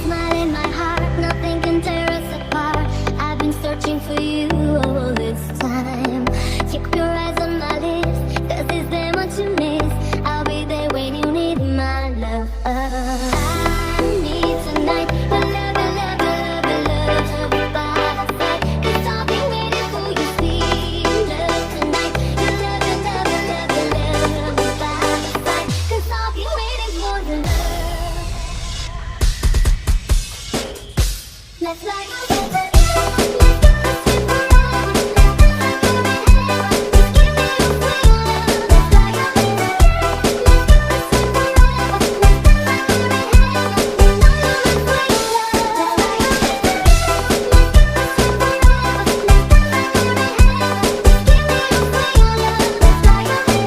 smile in my heart, nothing can tear us apart. I've been searching for you all this time. Keep your eyes on my lips, 'cause is there much you miss? I'll be there when you need my love. I need tonight your love, your love, your love, your love, your by my side. 'Cause I'll be waiting for you, sweet love tonight. Your love, your love, your love, your love, your by my side. 'Cause I'll be waiting for your love. Let's light